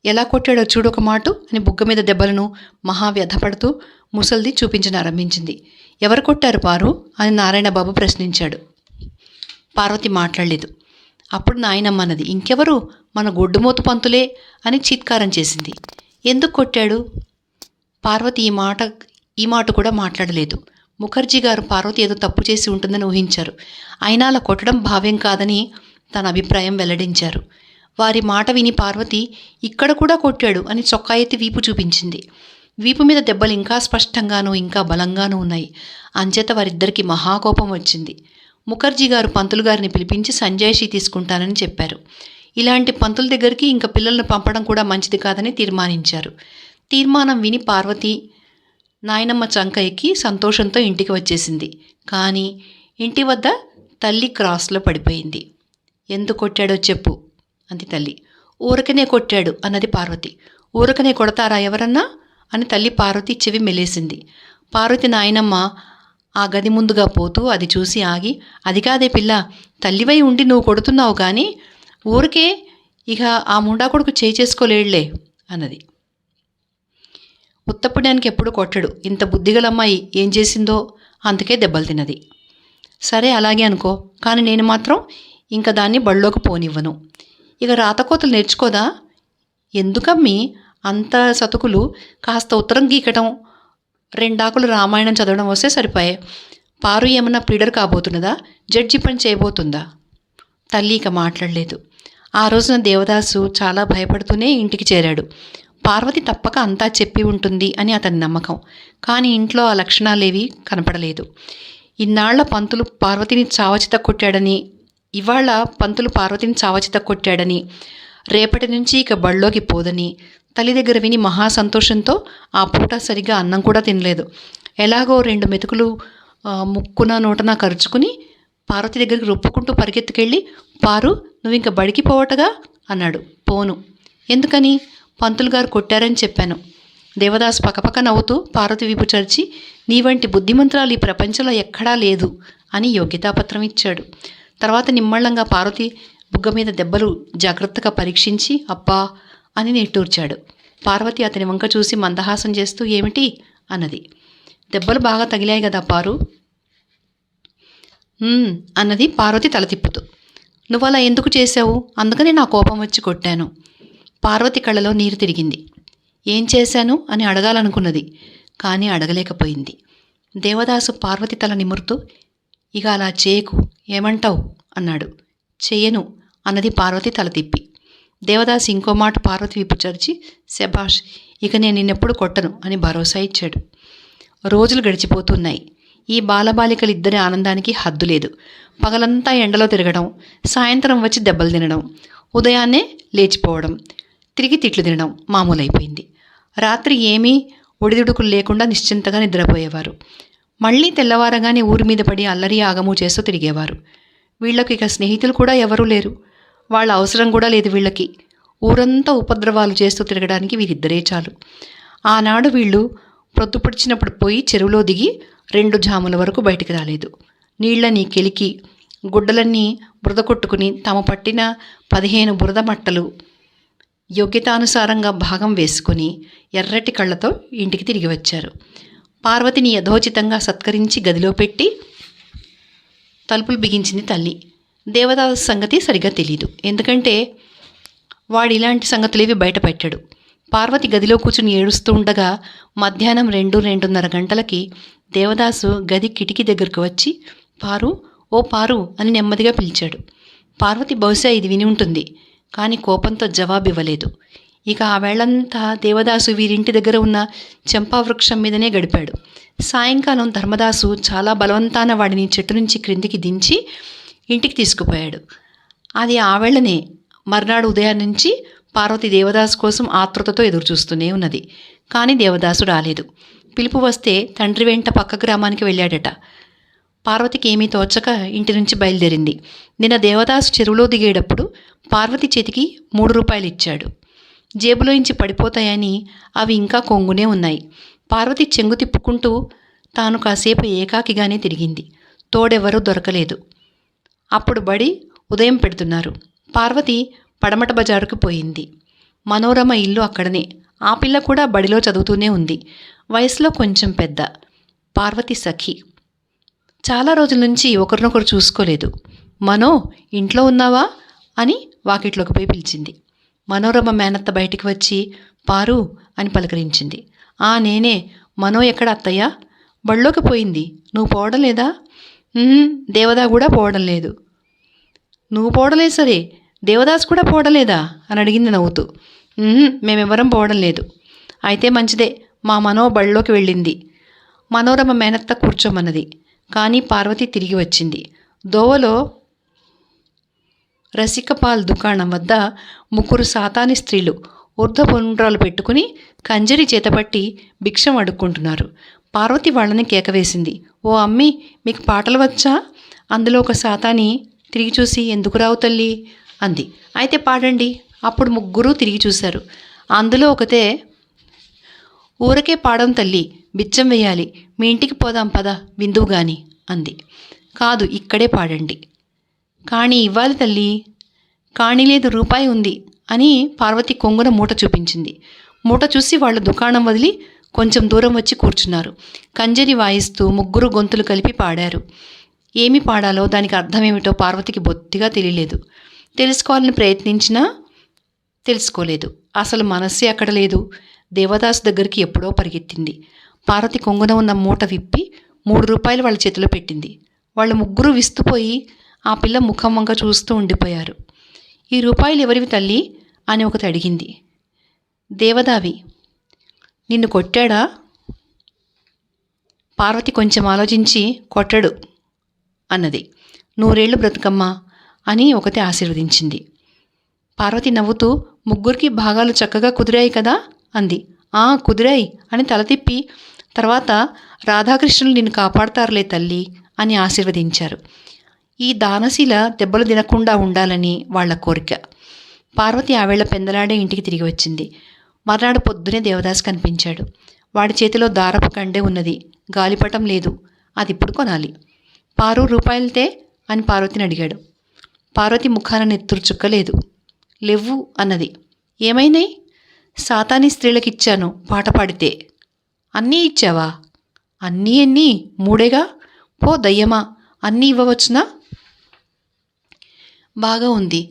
ఎలా కొట్టాడో చూడొక మాటు అని బుగ్గ మీద దెబ్బలను మహావ్యధపడుతూ ముసల్ది చూపించనారంభించింది. ఎవరు కొట్టారు పారు అని నారాయణ బాబు ప్రశ్నించాడు. పార్వతి మాట్లాడలేదు. అప్పుడు నాయనమ్మ అన్నది, ఇంకెవరు, మన గొడ్డుమోతు పంతులే అని చీత్కారం చేసింది. ఎందుకు కొట్టాడు? పార్వతి ఈ మాట కూడా మాట్లాడలేదు. ముఖర్జీ గారు పార్వతి ఏదో తప్పు చేసి ఉంటుందని ఊహించారు. అయినా అలా కొట్టడం భావ్యం కాదని తన అభిప్రాయం వెల్లడించారు. వారి మాట విని పార్వతి, ఇక్కడ కూడా కొట్టాడు అని చొక్కా ఎత్తి వీపు చూపించింది. వీపు మీద దెబ్బలు ఇంకా స్పష్టంగానూ ఇంకా బలంగానూ ఉన్నాయి. అంచేత వారిద్దరికీ మహాకోపం వచ్చింది. ముఖర్జీ గారు పంతులు గారిని పిలిపించి సంజాయిషీ తీసుకుంటానని చెప్పారు. ఇలాంటి పంతుల దగ్గరికి ఇంకా పిల్లలను పంపడం కూడా మంచిది కాదని తీర్మానించారు. తీర్మానం విని పార్వతి నాయనమ్మ చంక ఎక్కి సంతోషంతో ఇంటికి వచ్చేసింది. కానీ ఇంటి వద్ద తల్లి క్రాస్లో పడిపోయింది. ఎందుకు కొట్టాడో చెప్పు అంది తల్లి. ఊరకనే కొట్టాడు అన్నది పార్వతి. ఊరకనే కొడతారా ఎవరన్నా అని తల్లి పార్వతి చెవి మెలేసింది. పార్వతి నాయనమ్మ ఆ గది ముందుగా పోతూ అది చూసి ఆగి, అది కాదే పిల్ల, తల్లివై ఉండి నువ్వు కొడుతున్నావు కానీ ఊరికే ఇక ఆ ముండా కొడుకు చేసుకోలేడులే అన్నది. ఉత్తపుణ్యానికి ఎప్పుడు కొట్టడు, ఇంత బుద్ధిగలమ్మాయి ఏం చేసిందో అందుకే దెబ్బలు తిన్నది. సరే అలాగే అనుకో, కానీ నేను మాత్రం ఇంకా దాన్ని బళ్ళోకి పోనివ్వను. ఇక రాతకోతలు నేర్చుకోదా? ఎందుకమ్మి అంత సతుకులు? కాస్త ఉత్తరం గీకటం, 2 ఆకులు రామాయణం చదవడం వస్తే సరిపోయే. పారు ఏమన్నా ప్లీడర్ కాబోతున్నదా? జడ్జి పని చేయబోతుందా? తల్లి ఇక మాట్లాడలేదు. ఆ రోజున దేవదాసు చాలా భయపడుతూనే ఇంటికి చేరాడు. పార్వతి తప్పక అంతా చెప్పి ఉంటుంది అని అతని నమ్మకం. కానీ ఇంట్లో ఆ లక్షణాలేవీ కనపడలేదు. ఇన్నాళ్ల పంతులు పార్వతిని చావచిత కొట్టాడని, ఇవాళ పంతులు పార్వతిని చావచిత కొట్టాడని, రేపటి నుంచి ఇక బళ్ళోకి పోదని తల్లి దగ్గర విని మహా సంతోషంతో ఆ పూట సరిగ్గా అన్నం కూడా తినలేదు. ఎలాగో 2 మెతుకులు ముక్కున నోటన ఖర్చుకుని పార్వతి దగ్గరికి రొప్పుకుంటూ పరిగెత్తుకెళ్ళి, పారు నువ్వు ఇంక బడికి పోవటగా అన్నాడు. పోను. ఎందుకని? పంతులు గారు కొట్టారని చెప్పాను. దేవదాసు పక్కపక్క నవ్వుతూ పార్వతి వీపు చరిచి, నీ వంటి బుద్ధిమంతురాలు ఈ ప్రపంచంలో ఎక్కడా లేదు అని యోగ్యతాపత్రం ఇచ్చాడు. తర్వాత నిమ్మళంగా పార్వతి బుగ్గ మీద దెబ్బలు జాగ్రత్తగా పరీక్షించి అబ్బా అని నిట్టూర్చాడు. పార్వతి అతని వంక చూసి మందహాసం చేస్తూ ఏమిటి అన్నది. దెబ్బలు బాగా తగిలాయి కదా పారు అన్నది పార్వతి తల తిప్పుతూ. నువ్వలా ఎందుకు చేశావు? అందుకని నా కోపం వచ్చి కొట్టాను. పార్వతి కళ్ళలో నీరు తిరిగింది. ఏం చేశాను అని అడగాలనుకున్నది, కానీ అడగలేకపోయింది. దేవదాసు పార్వతి తల నిమురుతూ, ఇక అలా చేయకు, ఏమంటావు అన్నాడు. చెయ్యను అన్నది పార్వతి తల తిప్పి. దేవదాసు ఇంకో మాట పార్వతి విప్పు చరిచి, శభాష్, ఇక నేను నిన్నెప్పుడు కొట్టను అని భరోసా ఇచ్చాడు. రోజులు గడిచిపోతున్నాయి. ఈ బాలబాలికలిద్దరి ఆనందానికి హద్దు లేదు. పగలంతా ఎండలో తిరగడం, సాయంత్రం వచ్చి దెబ్బలు తినడం, ఉదయాన్నే లేచిపోవడం, తిరిగి తిట్లు తినడం మామూలైపోయింది. రాత్రి ఏమీ ఒడిదుడుకులు లేకుండా నిశ్చింతగా నిద్రపోయేవారు. మళ్ళీ తెల్లవారగానే ఊరి మీద పడి అల్లరి ఆగము చేస్తూ తిరిగేవారు. వీళ్లకు ఇక స్నేహితులు కూడా ఎవరూ లేరు. వాళ్ళ అవసరం కూడా లేదు వీళ్ళకి. ఊరంతా ఉపద్రవాలు చేస్తూ తిరగడానికి వీరిద్దరే చాలు. ఆనాడు వీళ్ళు ప్రొద్దుపడిచినప్పుడు పోయి చెరువులో దిగి 2 జాముల వరకు బయటికి రాలేదు. నీళ్లని కెలికి గుడ్డలన్నీ బురద కొట్టుకుని తాము పట్టిన 15 బురద మట్టలు యోగ్యతానుసారంగా భాగం వేసుకుని ఎర్రటి కళ్ళతో ఇంటికి తిరిగి వచ్చారు. పార్వతిని యథోచితంగా సత్కరించి గదిలో పెట్టి తలుపులు బిగించింది తల్లి. దేవదాసు సంగతి సరిగ్గా తెలీదు, ఎందుకంటే వాడు ఇలాంటి సంగతులేవి బయట పెట్టాడు. పార్వతి గదిలో కూర్చుని ఏడుస్తూ ఉండగా మధ్యాహ్నం 2-2:30 గంటలకి దేవదాసు గది కిటికీ దగ్గరకు వచ్చి, పారు, ఓ పారు అని నెమ్మదిగా పిలిచాడు. పార్వతి బహుశా ఇది విని ఉంటుంది, కానీ కోపంతో జవాబివ్వలేదు. ఇక ఆ వేళంతా దేవదాసు వీరింటి దగ్గర ఉన్న చెంపావృక్షం మీదనే గడిపాడు. సాయంకాలం ధర్మదాసు చాలా బలవంతాన వాడిని చెట్టు నుంచి క్రిందికి దించి ఇంటికి తీసుకుపోయాడు. అది ఆ వేళనే. మర్నాడు ఉదయం నుంచి పార్వతి దేవదాసు కోసం ఆతృతతో ఎదురుచూస్తూనే ఉన్నది. కానీ దేవదాసు రాలేదు. పిలుపు వస్తే తండ్రి వెంట పక్క గ్రామానికి వెళ్ళాడట. పార్వతికి ఏమీ తోచక ఇంటి నుంచి బయలుదేరింది. నిన్న దేవదాసు చెరువులో దిగేటప్పుడు పార్వతి చేతికి 3 రూపాయలు ఇచ్చాడు. జేబులోంచి పడిపోతాయని అవి ఇంకా కొంగునే ఉన్నాయి. పార్వతి చెంగు తిప్పుకుంటూ తాను కాసేపు ఏకాకిగానే తిరిగింది. తోడెవరూ దొరకలేదు. అప్పుడు బడి ఉదయం పెడుతున్నారు. పార్వతి పడమట బజారుకు పోయింది. మనోరమ ఇల్లు అక్కడనే. ఆ పిల్ల కూడా బడిలో చదువుతూనే ఉంది. వయసులో కొంచెం పెద్ద. పార్వతి సఖి. చాలా రోజుల నుంచి ఒకరినొకరు చూసుకోలేదు. మనో, ఇంట్లో ఉన్నావా అని వాకిట్లోకి పోయి పిలిచింది. మనోరమ మేనత్త బయటికి వచ్చి పారు అని పలకరించింది. నేనే. మనో ఎక్కడ అత్తయ్య? బళ్ళోకి పోయింది. నువ్వు పోవడం లేదా? దేవదా కూడా పోవడం లేదు. నువ్వు పోవడలేదు సరే, దేవదాస్ కూడా పోవడం లేదా అని అడిగింది నవ్వుతూ. మేమెవరం పోవడం లేదు. అయితే మంచిదే, మా మనో బళ్ళలోకి వెళ్ళింది. మనోరమ మేనత్త కూర్చోమన్నది. కానీ పార్వతి తిరిగి వచ్చింది. దోవలో రసికపాల్ దుకాణం వద్ద 3 సాతాని స్త్రీలు ఊర్ధ్వపుండ్రాలు పెట్టుకుని కంజరి చేతపట్టి భిక్షం అడుక్కుంటున్నారు. పార్వతి వాళ్ళని కేకవేసింది. ఓ అమ్మి, మీకు పాటలు వచ్చా? అందులో ఒక సాతాని తిరిగి చూసి, ఎందుకు రావు తల్లి అంది. అయితే పాడండి. అప్పుడు ముగ్గురు తిరిగి చూశారు. అందులో ఒకతే, ఊరకే పాడం తల్లి, బిచ్చం వేయాలి, మీ ఇంటికి పోదాం పద విందువు గాని అంది. కాదు, ఇక్కడే పాడండి. కాణీ ఇవ్వాలి తల్లి. కాణీ లేదు, రూపాయి ఉంది అని పార్వతి కొంగున మూట చూపించింది. మూట చూసి వాళ్ళు దుకాణం వదిలి కొంచెం దూరం వచ్చి కూర్చున్నారు. కంజరి వాయిస్తూ ముగ్గురు గొంతులు కలిపి పాడారు. ఏమి పాడాలో దానికి అర్థమేమిటో పార్వతికి బొత్తిగా తెలియలేదు. తెలుసుకోవాలని ప్రయత్నించినా తెలుసుకోలేదు. అసలు మనస్సే అక్కడ లేదు. దేవదాసు దగ్గరికి ఎప్పుడో పరిగెత్తింది. పార్వతి కొంగున ఉన్న మూట విప్పి 3 రూపాయలు వాళ్ళ చేతిలో పెట్టింది. వాళ్ళు ముగ్గురు విస్తుపోయి ఆ పిల్ల ముఖం వంక చూస్తూ ఉండిపోయారు. ఈ రూపాయలు ఎవరివి తల్లి అని ఒకటి అడిగింది. దేవదావి. నిన్ను కొట్టాడా? పార్వతి కొంచెం ఆలోచించి, కొట్టడు అన్నది. 100 ఏళ్ళు బ్రతుకమ్మా అని ఒకటి ఆశీర్వదించింది. పార్వతి నవ్వుతూ, ముగ్గురికి భాగాలు చక్కగా కుదిరాయి కదా అంది. కుదిరాయి అని తల తిప్పి, తర్వాత రాధాకృష్ణులు నిన్ను కాపాడతారులే తల్లి అని ఆశీర్వదించారు. ఈ దానశీల దెబ్బలు తినకుండా ఉండాలని వాళ్ల కోరిక. పార్వతి ఆవేళ పెందలాడే ఇంటికి తిరిగి వచ్చింది. మర్నాడు పొద్దునే దేవదాస్ కనిపించాడు. వాడి చేతిలో దారపు కండె ఉన్నది, గాలిపటం లేదు. అది ఇప్పుడు కొనాలి. పారు, రూపాయలతే అని పార్వతిని అడిగాడు. పార్వతి ముఖాన నెత్తురు చుక్కలేదు. లేవు అన్నది. ఏమైనాయి? సాతాని స్త్రీలకిచ్చాను పాట పాడితే. అన్నీ ఇచ్చావా? అన్నీ ఎన్ని? 3 పో దయ్యమా, అన్నీ ఇవ్వవచ్చునా? బాగా ఉంది.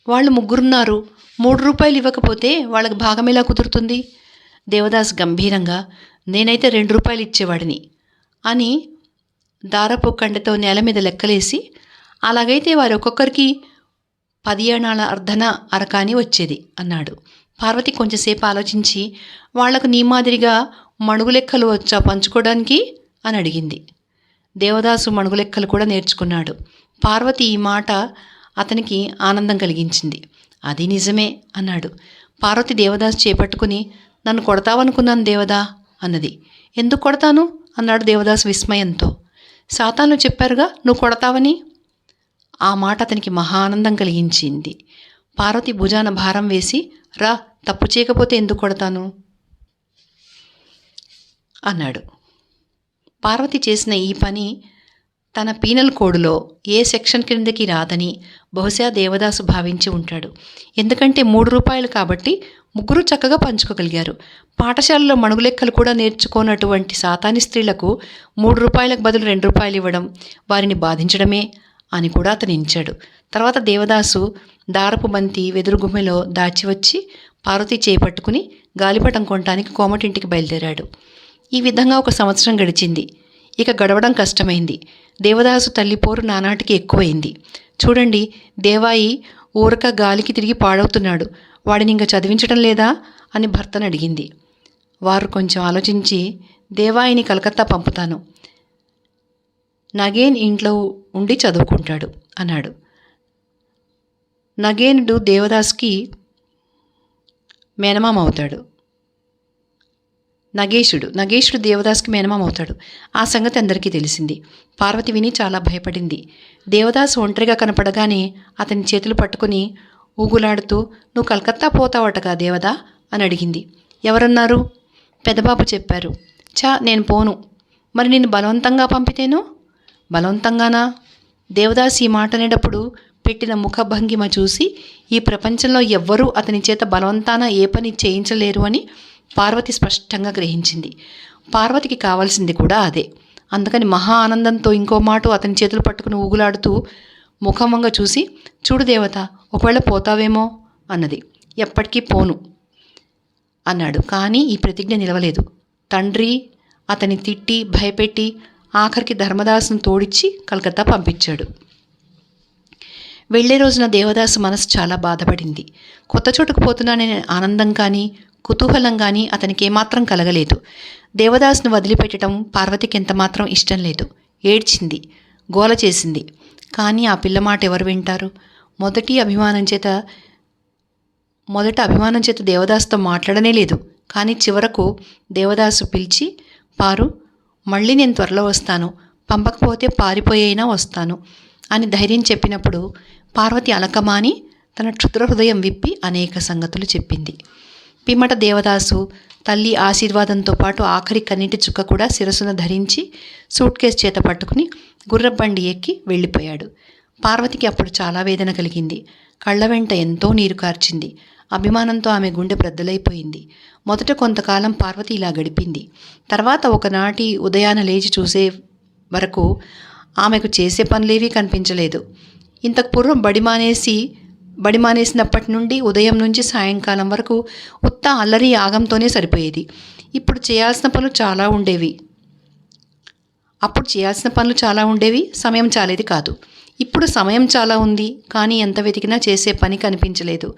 వాళ్ళు ముగ్గురున్నారు. 3 రూపాయలు ఇవ్వకపోతే వాళ్ళకి భాగం ఎలా కుదురుతుంది? దేవదాస్ గంభీరంగా, నేనైతే 2 రూపాయలు ఇచ్చేవాడిని అని దారపు కండెతో నేల మీద లెక్కలేసి, అలాగైతే వారి ఒక్కొక్కరికి 10 అణాల అర్ధన అరకాని వచ్చేది అన్నాడు. పార్వతి కొంచెంసేపు ఆలోచించి, వాళ్లకు నీ మాదిరిగా మణుగులెక్కలు వచ్చా పంచుకోవడానికి అని అడిగింది. దేవదాసు మణుగులెక్కలు కూడా నేర్చుకున్నాడు. పార్వతి ఈ మాట అతనికి ఆనందం కలిగించింది. అది నిజమే అన్నాడు. పార్వతి దేవదాసు చేపట్టుకుని, నన్ను కొడతావనుకున్నాను దేవదా అన్నది. ఎందుకు కొడతాను అన్నాడు దేవదాసు విస్మయంతో. సాతాన్లు చెప్పారుగా నువ్వు కొడతావని. ఆ మాట అతనికి మహా ఆనందం కలిగించింది. పార్వతి భుజాన భారం వేసి, రా, తప్పు చేయకపోతే ఎందుకు కొడతాను అన్నాడు. పార్వతి చేసిన ఈ పని తన పీనల్ కోడ్లో ఏ సెక్షన్ క్రిందకి రాదని బహుశా దేవదాసు భావించి ఉంటాడు. ఎందుకంటే 3 రూపాయలు కాబట్టి ముగ్గురు చక్కగా పంచుకోగలిగారు. పాఠశాలలో మణుగులెక్కలు కూడా నేర్చుకోనటువంటి సాతాని స్త్రీలకు 3 రూపాయలకు బదులు 2 రూపాయలు ఇవ్వడం వారిని బాధించడమే అని కూడా అతను ఎంచాడు. తర్వాత దేవదాసు దారపు బంతి వెదురు గుమ్మెలో దాచివచ్చి పార్వతి చేపట్టుకుని గాలిపటం కొనటానికి కోమటింటికి బయలుదేరాడు. ఈ విధంగా 1 సంవత్సరం గడిచింది. ఇక గడవడం కష్టమైంది. దేవదాసు తల్లిపోరు నానాటికి ఎక్కువైంది. చూడండి, దేవాయి ఊరక గాలికి తిరిగి పాడవుతున్నాడు, వాడిని ఇంకా చదివించడం లేదా అని భర్తను అడిగింది. వారు కొంచెం ఆలోచించి, దేవాయిని కలకత్తా పంపుతాను, నగేన్ ఇంట్లో ఉండి చదువుకుంటాడు అన్నాడు. నగేనుడు దేవదాస్కి మేనమామ అవుతాడు. నగేశుడు దేవదాస్కి మేనమామ అవుతాడు. ఆ సంగతి అందరికీ తెలిసింది. పార్వతి విని చాలా భయపడింది. దేవదాసు ఒంటరిగా కనపడగానే అతని చేతులు పట్టుకుని ఊగులాడుతూ, నువ్వు కలకత్తా పోతావటగా దేవదా అని అడిగింది. ఎవరన్నారు? పెద్దబాబు చెప్పారు. నేను పోను. మరి నిన్ను బలవంతంగా పంపితేను? బలవంతంగానా? దేవదాస్ ఈ మాట అనేటప్పుడు పెట్టిన ముఖభంగిమ చూసి ఈ ప్రపంచంలో ఎవ్వరూ అతని చేత బలవంతాన ఏ పని చేయించలేరు అని పార్వతి స్పష్టంగా గ్రహించింది. పార్వతికి కావాల్సింది కూడా అదే. అందుకని మహా ఆనందంతో ఇంకో మాట అతని చేతులు పట్టుకుని ఊగులాడుతూ ముఖం వంగ చూసి, చూడు దేవత, ఒకవేళ పోతావేమో అన్నది. ఎప్పటికీ పోను అన్నాడు. కానీ ఈ ప్రతిజ్ఞ నిలవలేదు. తండ్రి అతని తిట్టి భయపెట్టి ఆఖరికి ధర్మదాసును తోడిచ్చి కలకత్తా పంపించాడు. వెళ్లే రోజున దేవదాసు మనసు చాలా బాధపడింది. కొత్త చోటుకు పోతున్నాననే ఆనందం కానీ కుతూహలం కానీ అతనికి ఏమాత్రం కలగలేదు. దేవదాసును వదిలిపెట్టడం పార్వతికి ఎంతమాత్రం ఇష్టం లేదు. ఏడ్చింది, గోల చేసింది. కానీ ఆ పిల్ల మాట ఎవరు వింటారు? మొదటి అభిమానం చేత మొదట అభిమానం చేత దేవదాసుతో మాట్లాడనే లేదు. కానీ చివరకు దేవదాసు పిలిచి, పారు, మళ్ళీ నేను త్వరలో వస్తాను, పంపకపోతే పారిపోయైనా వస్తాను అని ధైర్యం చెప్పినప్పుడు పార్వతి అలకమాని తన క్షుద్ర హృదయం విప్పి అనేక సంగతులు చెప్పింది. పిమ్మట దేవదాసు తల్లి ఆశీర్వాదంతో పాటు ఆఖరి కన్నీటి చుక్క కూడా శిరస్సున ధరించి సూట్ కేసు చేత పట్టుకుని గుర్రబండి ఎక్కి వెళ్ళిపోయాడు. పార్వతికి అప్పుడు చాలా వేదన కలిగింది. కళ్ళ వెంట ఎంతో నీరు కార్చింది. అభిమానంతో ఆమె గుండె బ్రద్దలైపోయింది. మొదట కొంతకాలం పార్వతి ఇలా గడిపింది. తర్వాత ఒకనాటి ఉదయాన లేచి చూసే వరకు ఆమెకు చేసే పనులేవీ కనిపించలేదు. ఇంతకు పూర్వం బడి మానేసినప్పటి నుండి ఉదయం నుంచి సాయంకాలం వరకు ఉత్త అల్లరి యాగంతోనే సరిపోయేది. అప్పుడు చేయాల్సిన పనులు చాలా ఉండేవి, సమయం చాలేది కాదు. ఇప్పుడు సమయం చాలా ఉంది, కానీ ఎంత వెతికినా చేసే పని కనిపించలేదు.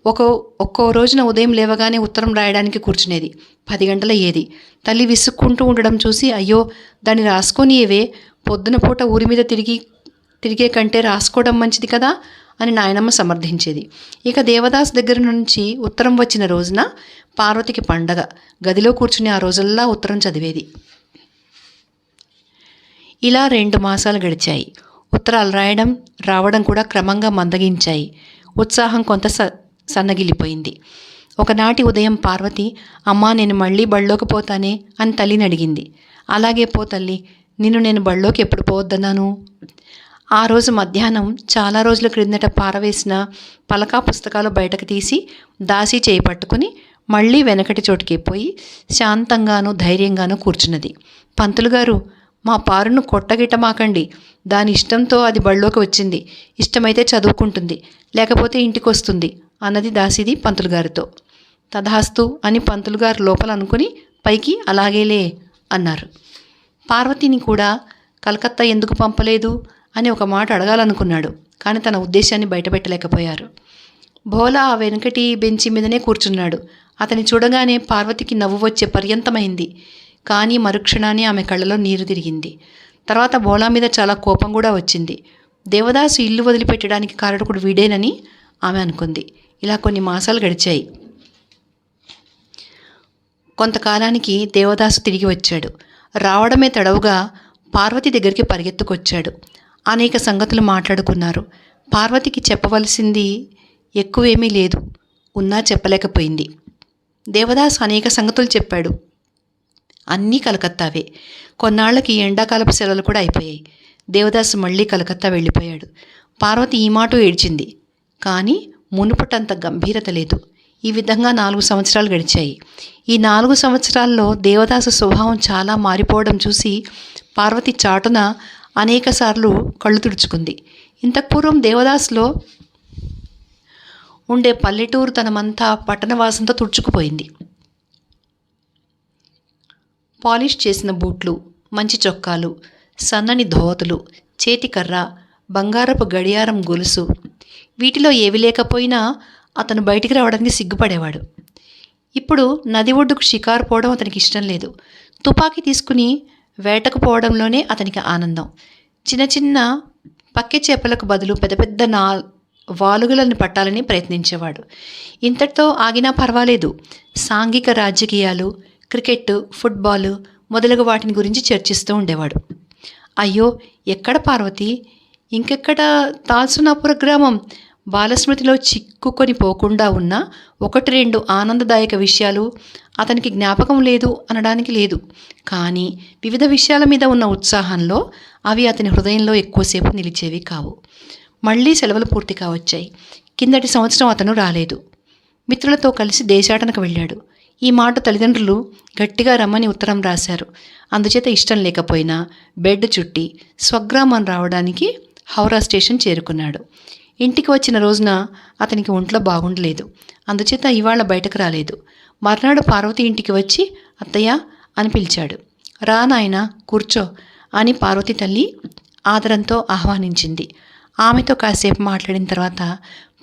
ఒక్కో రోజున ఉదయం లేవగానే ఉత్తరం రాయడానికి కూర్చునేది. 10 గంటల అయ్యేది. తల్లి విసుక్కుంటూ ఉండడం చూసి, అయ్యో దాన్ని రాసుకొనియేవే, పొద్దున పూట ఊరి మీద తిరిగే కంటే రాసుకోవడం మంచిది కదా అని నాయనమ్మ సమర్థించేది. ఇక దేవదాస్ దగ్గర నుంచి ఉత్తరం వచ్చిన రోజున పార్వతికి పండగ. గదిలో కూర్చుని ఆ రోజుల్లా ఉత్తరం చదివేది. ఇలా 2 మాసాలు గడిచాయి. ఉత్తరాలు రావడం కూడా క్రమంగా మందగించాయి. ఉత్సాహం కొంత సన్నగిలిపోయింది. ఒకనాటి ఉదయం పార్వతి, అమ్మా, నేను మళ్ళీ బళ్ళోకి పోతానే అని తల్లిని అడిగింది. అలాగే పో తల్లి, నేను బళ్ళోకి ఎప్పుడు పోవద్దన్నాను? ఆ రోజు మధ్యాహ్నం చాలా రోజుల క్రిందట పారవేసిన పలకా పుస్తకాలు బయటకు తీసి దాసి చేయి పట్టుకుని మళ్ళీ వెనకటి చోటుకి పోయి శాంతంగానూ ధైర్యంగానూ కూర్చున్నది. పంతులు గారు, మా పారును కొట్టగిట్టమాకండి. దాని ఇష్టంతో అది బళ్ళోకి వచ్చింది. ఇష్టమైతే చదువుకుంటుంది, లేకపోతే ఇంటికి వస్తుంది అన్నది దాసిది పంతులుగారితో. తధాస్తు అని పంతులుగారు లోపల అనుకుని పైకి అలాగేలే అన్నారు. పార్వతిని కూడా కలకత్తా ఎందుకు పంపలేదు అని ఒక మాట అడగాలనుకున్నాడు. కానీ తన ఉద్దేశాన్ని బయటపెట్టలేకపోయారు. భోలా ఆ వెనకటి బెంచి మీదనే కూర్చున్నాడు. అతని చూడగానే పార్వతికి నవ్వు వచ్చే పర్యంతమైంది. కానీ మరుక్షణాన్ని ఆమె కళ్ళలో నీరు తిరిగింది. తర్వాత భోలా మీద చాలా కోపం కూడా వచ్చింది. దేవదాసు ఇల్లు వదిలిపెట్టడానికి కారకుడు వీడేనని ఆమె అనుకుంది. ఇలా కొన్ని మాసాలు గడిచాయి. కొంతకాలానికి దేవదాసు తిరిగి వచ్చాడు. రావడమే తడవుగా పార్వతి దగ్గరికి పరిగెత్తుకొచ్చాడు. అనేక సంగతులు మాట్లాడుకున్నారు. పార్వతికి చెప్పవలసింది ఎక్కువేమీ లేదు, ఉన్నా చెప్పలేకపోయింది. దేవదాసు అనేక సంగతులు చెప్పాడు. అన్నీ కలకత్తావే. కొన్నాళ్లకి ఎండాకాలపు సెలవులు కూడా అయిపోయాయి. దేవదాసు మళ్ళీ కలకత్తా వెళ్ళిపోయాడు. పార్వతి ఈ మాట ఏడ్చింది. కానీ మునుపటంత గంభీరత లేదు. ఈ విధంగా 4 సంవత్సరాలు గడిచాయి. ఈ 4 సంవత్సరాల్లో దేవదాసు స్వభావం చాలా మారిపోవడం చూసి పార్వతి చాటున అనేకసార్లు కళ్ళు తుడుచుకుంది. ఇంతకు పూర్వం దేవదాసులో ఉండే పల్లెటూరు తనమంతా పట్టణవాసంతో తుడుచుకుపోయింది. పాలిష్ చేసిన బూట్లు, మంచి చొక్కాలు, సన్నని ధోవతులు, చేతికర్ర, బంగారపు గడియారం గొలుసు, వీటిలో ఏవి లేకపోయినా అతను బయటికి రావడానికి సిగ్గుపడేవాడు. ఇప్పుడు నది ఒడ్డుకు షికారు పోవడం అతనికి ఇష్టం లేదు. తుపాకీ తీసుకుని వేటకు పోవడంలోనే అతనికి ఆనందం. చిన్న చిన్న పక్కె చేపలకు బదులు పెద్ద పెద్ద వాలుగులను పట్టాలని ప్రయత్నించేవాడు. ఇంతటితో ఆగినా పర్వాలేదు. సాంఘిక రాజకీయాలు, క్రికెట్, ఫుట్బాల్ మొదలగు వాటిని గురించి చర్చిస్తూ ఉండేవాడు. అయ్యో, ఎక్కడ పార్వతి, ఇంకెక్కడ తాల్సునాపుర గ్రామం? బాలస్మృతిలో చిక్కుకొని పోకుండా ఉన్న 1-2 ఆనందదాయక విషయాలు అతనికి జ్ఞాపకం లేదు అనడానికి లేదు. కానీ వివిధ విషయాల మీద ఉన్న ఉత్సాహంలో అవి అతని హృదయంలో ఎక్కువసేపు నిలిచేవి కావు. మళ్ళీ సెలవులు పూర్తి కావచ్చాయి. కిందటి సంవత్సరం అతను రాలేదు. మిత్రులతో కలిసి దేశాటనకు వెళ్ళాడు. ఈ మాట తల్లిదండ్రులు గట్టిగా రమ్మని ఉత్తరం రాశారు. అందుచేత ఇష్టం లేకపోయినా బెడ్ చుట్టి స్వగ్రామం రావడానికి హౌరా స్టేషన్ చేరుకున్నాడు. ఇంటికి వచ్చిన రోజున అతనికి ఒంట్లో బాగుండలేదు. అందుచేత ఇవాళ బయటకు రాలేదు. మర్నాడు పార్వతి ఇంటికి వచ్చి అత్తయ్య అని పిలిచాడు. రా నాయనా, కూర్చో అని పార్వతి తల్లి ఆదరంతో ఆహ్వానించింది. ఆమెతో కాసేపు మాట్లాడిన తర్వాత,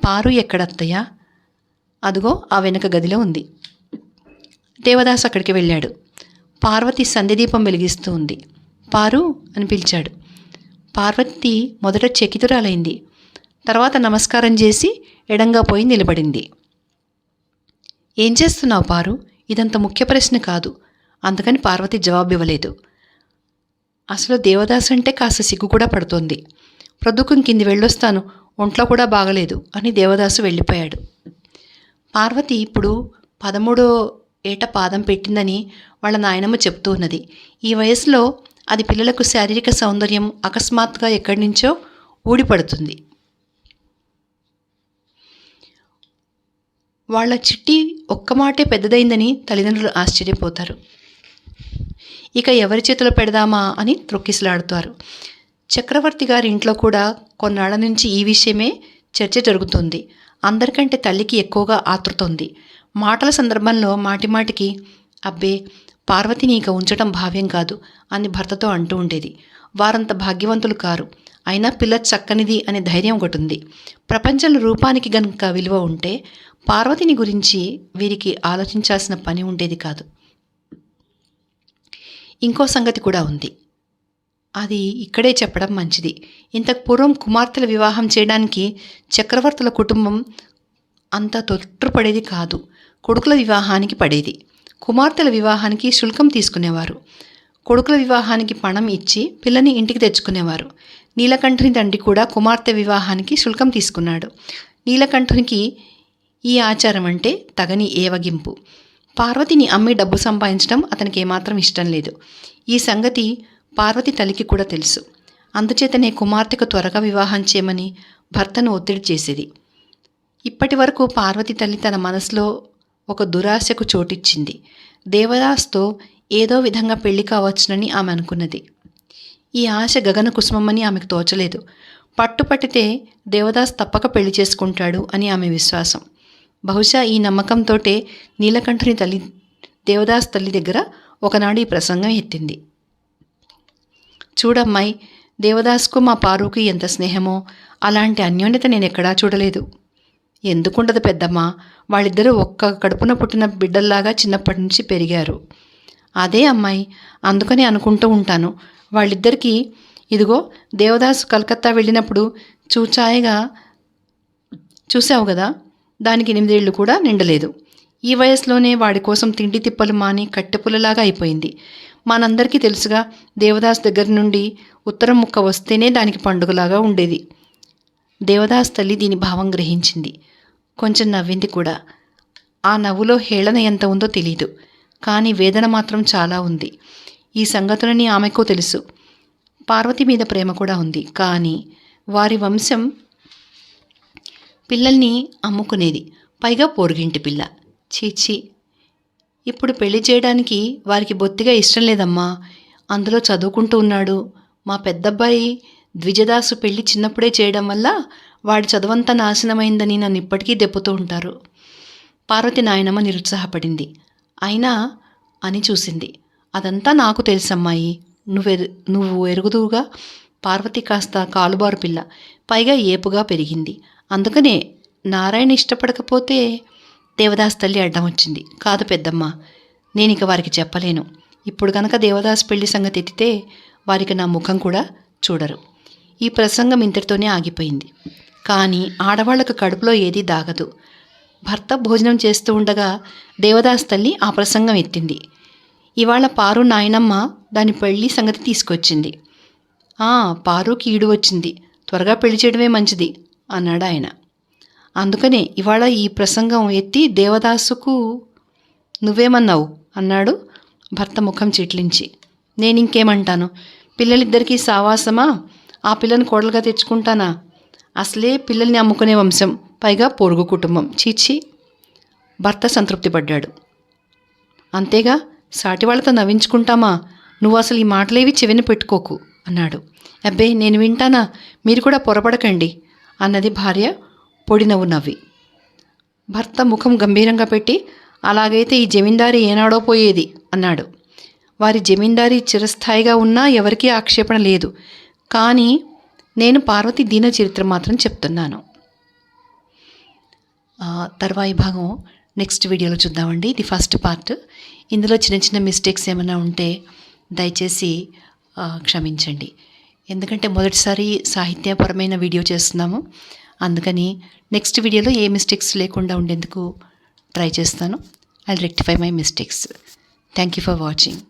పారు ఎక్కడత్తయ్య? అదుగో ఆ వెనుక గదిలో ఉంది. దేవదాస్ అక్కడికి వెళ్ళాడు. పార్వతి సంధ్యదీపం వెలిగిస్తూ ఉంది. పారు అని పిలిచాడు. పార్వతి మొదట చకితురాలైంది. తర్వాత నమస్కారం చేసి ఎడంగా పోయి నిలబడింది. ఏం చేస్తున్నావు పారు? ఇదంత ముఖ్య ప్రశ్న కాదు. అందుకని పార్వతి జవాబివ్వలేదు. అసలు దేవదాస్ అంటే కాస్త సిగ్గు కూడా పడుతోంది. ప్రొద్దుకుని కింది వెళ్ళొస్తాను, ఒంట్లో కూడా బాగలేదు అని దేవదాసు వెళ్ళిపోయాడు. పార్వతి ఇప్పుడు 13వ ఏట పాదం పెట్టిందని వాళ్ళ నాయనమ్మ చెప్తూ ఉన్నది. ఈ వయసులో అది పిల్లలకు శారీరక సౌందర్యం అకస్మాత్తుగా ఎక్కడి నుంచో ఊడిపడుతుంది. వాళ్ళ చిట్టి ఒక్క మాటే పెద్దదైందని తల్లిదండ్రులు ఆశ్చర్యపోతారు. ఇక ఎవరి చేతిలో పెడదామా అని త్రొక్కిసలాడుతారు. చక్రవర్తి గారి ఇంట్లో కూడా కొన్నాళ్ల నుంచి ఈ విషయమే చర్చ జరుగుతుంది. అందరికంటే తల్లికి ఎక్కువగా ఆతృత ఉంది. మాటల సందర్భంలో మాటిమాటికి అబ్బే పార్వతిని ఇక ఉంచటం భావ్యం కాదు అని భర్తతో అంటూ ఉండేది. వారంత భాగ్యవంతులు కారు, అయినా పిల్ల చక్కనిది అనే ధైర్యం ఒకటి ఉంది. ప్రపంచంలో రూపానికి గనుక విలువ ఉంటే పార్వతిని గురించి వీరికి ఆలోచించాల్సిన పని ఉండేది కాదు. ఇంకో సంగతి కూడా ఉంది. అది ఇక్కడే చెప్పడం మంచిది. ఇంతకు పూర్వం కుమార్తెల వివాహం చేయడానికి చక్రవర్తుల కుటుంబం అంత తొట్టుపడేది కాదు. కొడుకుల వివాహానికి పడేది. కుమార్తెల వివాహానికి శుల్కం తీసుకునేవారు. కొడుకుల వివాహానికి పణం ఇచ్చి పిల్లని ఇంటికి తెచ్చుకునేవారు. నీలకంఠుని తండ్రి కూడా కుమార్తె వివాహానికి శుల్కం తీసుకున్నాడు. నీలకంఠునికి ఈ ఆచారం అంటే తగని ఏవగింపు. పార్వతిని అమ్మి డబ్బు సంపాదించడం అతనికి ఏమాత్రం ఇష్టం లేదు. ఈ సంగతి పార్వతి తల్లికి కూడా తెలుసు. అందుచేతనే కుమార్తెకు త్వరగా వివాహం చేయమని భర్తను ఒత్తిడి చేసేది. ఇప్పటి వరకు పార్వతి తల్లి తన మనసులో ఒక దురాశకు చోటిచ్చింది. దేవదాస్తో ఏదో విధంగా పెళ్లి కావచ్చునని ఆమె అనుకున్నది. ఈ ఆశ గగన కుసుమమని ఆమెకు తోచలేదు. పట్టుపట్టితే దేవదాస్ తప్పక పెళ్లి చేసుకుంటాడు అని ఆమె విశ్వాసం. బహుశా ఈ నమ్మకంతోటే నీలకంఠుని తల్లి దేవదాస్ తల్లి దగ్గర ఒకనాడు ఈ ప్రసంగం ఎత్తింది. చూడమ్మాయి, దేవదాస్కు మా పారుకి ఎంత స్నేహమో అలాంటి అన్యోన్యత నేను ఎక్కడా చూడలేదు. ఎందుకుండదు పెద్దమ్మా, వాళ్ళిద్దరూ ఒక్క కడుపున పుట్టిన బిడ్డల్లాగా చిన్నప్పటి నుంచి పెరిగారు. అదే అమ్మాయి, అందుకని అనుకుంటూ ఉంటాను. వాళ్ళిద్దరికీ ఇదిగో దేవదాస్ కలకత్తా వెళ్ళినప్పుడు చూచాయగా చూసావు కదా, దానికి 8 ఏళ్ళు కూడా నిండలేదు. ఈ వయసులోనే వాడి కోసం తిండి తిప్పలు మాని కట్టెపుల్లలాగా అయిపోయింది. మనందరికీ తెలుసుగా, దేవదాస్ దగ్గర నుండి ఉత్తరం ముక్క వస్తేనే దానికి పండుగలాగా ఉండేది. దేవదాస్ తల్లి దీని భావం గ్రహించింది. కొంచెం నవ్వింది కూడా. ఆ నవ్వులో హేళన ఎంత ఉందో తెలీదు, కానీ వేదన మాత్రం చాలా ఉంది. ఈ సంగతులని ఆమెకు తెలుసు. పార్వతి మీద ప్రేమ కూడా ఉంది. కానీ వారి వంశం పిల్లల్ని అమ్ముకునేది, పైగా పొరుగింటి పిల్ల. చీచి, ఇప్పుడు పెళ్లి చేయడానికి వారికి బొత్తిగా ఇష్టం లేదమ్మా. అందులో చదువుకుంటూ ఉన్నాడు. మా పెద్దబ్బాయి ద్విజదాసు పెళ్లి చిన్నప్పుడే చేయడం వల్ల వాడి చదువంతా నాశనమైందని నన్ను ఇప్పటికీ దెప్పుతూ ఉంటారు. పార్వతి నాయనమ్మ నిరుత్సాహపడింది. అయినా అని చూసింది. అదంతా నాకు తెలుసమ్మాయి, నువ్వు ఎరుగుదువుగా. పార్వతి కాస్త కాలుబారు పిల్ల, పైగా ఏపుగా పెరిగింది. అందుకనే నారాయణ ఇష్టపడకపోతే దేవదాస్ తల్లి అడ్డం వచ్చింది. కాదు పెద్దమ్మ, నేనిక వారికి చెప్పలేను. ఇప్పుడు కనుక దేవదాస్ పెళ్లి సంగతి ఎత్తితే వారికి నా ముఖం కూడా చూడరు. ఈ ప్రసంగం ఇంతటితోనే ఆగిపోయింది. కానీ ఆడవాళ్లకు కడుపులో ఏదీ దాగదు. భర్త భోజనం చేస్తూ ఉండగా దేవదాస్ తల్లి ఆ ప్రసంగం ఎత్తింది. ఇవాళ పారు నాయనమ్మ దాని పెళ్లి సంగతి తీసుకొచ్చింది. పారుకి ఈడు వచ్చింది, త్వరగా పెళ్లి చేయడమే మంచిది అన్నాడు ఆయన. అందుకనే ఇవాళ ఈ ప్రసంగం ఎత్తి దేవదాసుకు నువ్వేమన్నావు అన్నాడు భర్త ముఖం చిట్లించి. నేనింకేమంటాను, పిల్లలిద్దరికీ సావాసమా? ఆ పిల్లని కోడలుగా తెచ్చుకుంటానా? అసలే పిల్లల్ని అమ్ముకునే వంశం, పైగా పొరుగు కుటుంబం. చీచి. భర్త సంతృప్తి పడ్డాడు. అంతేగా, సాటి వాళ్ళతో నవ్వించుకుంటామా? నువ్వు అసలు ఈ మాటలేవి చెవిని పెట్టుకోకు అన్నాడు. అబ్బే, నేను వింటానా, మీరు కూడా పొరపడకండి అన్నది భార్య పొడి నవ్వు నవ్వి. భర్త ముఖం గంభీరంగా పెట్టి, అలాగైతే ఈ జమీందారీ ఏనాడో పోయేది అన్నాడు. వారి జమీందారీ చిరస్థాయిగా ఉన్నా ఎవరికీ ఆక్షేపణ లేదు. కానీ నేను పార్వతి దీన చరిత్ర మాత్రం చెప్తున్నాను. తర్వాయి భాగం నెక్స్ట్ వీడియోలో చూద్దామండి. ఇది ఫస్ట్ పార్ట్. ఇందులో చిన్న చిన్న మిస్టేక్స్ ఏమైనా ఉంటే దయచేసి క్షమించండి. ఎందుకంటే మొదటిసారి సాహిత్యపరమైన వీడియో చేస్తున్నాము. అందుకని నెక్స్ట్ వీడియోలో ఏ మిస్టేక్స్ లేకుండా ఉండేందుకు ట్రై చేస్తాను. I rectify my mistakes. Thank you for watching.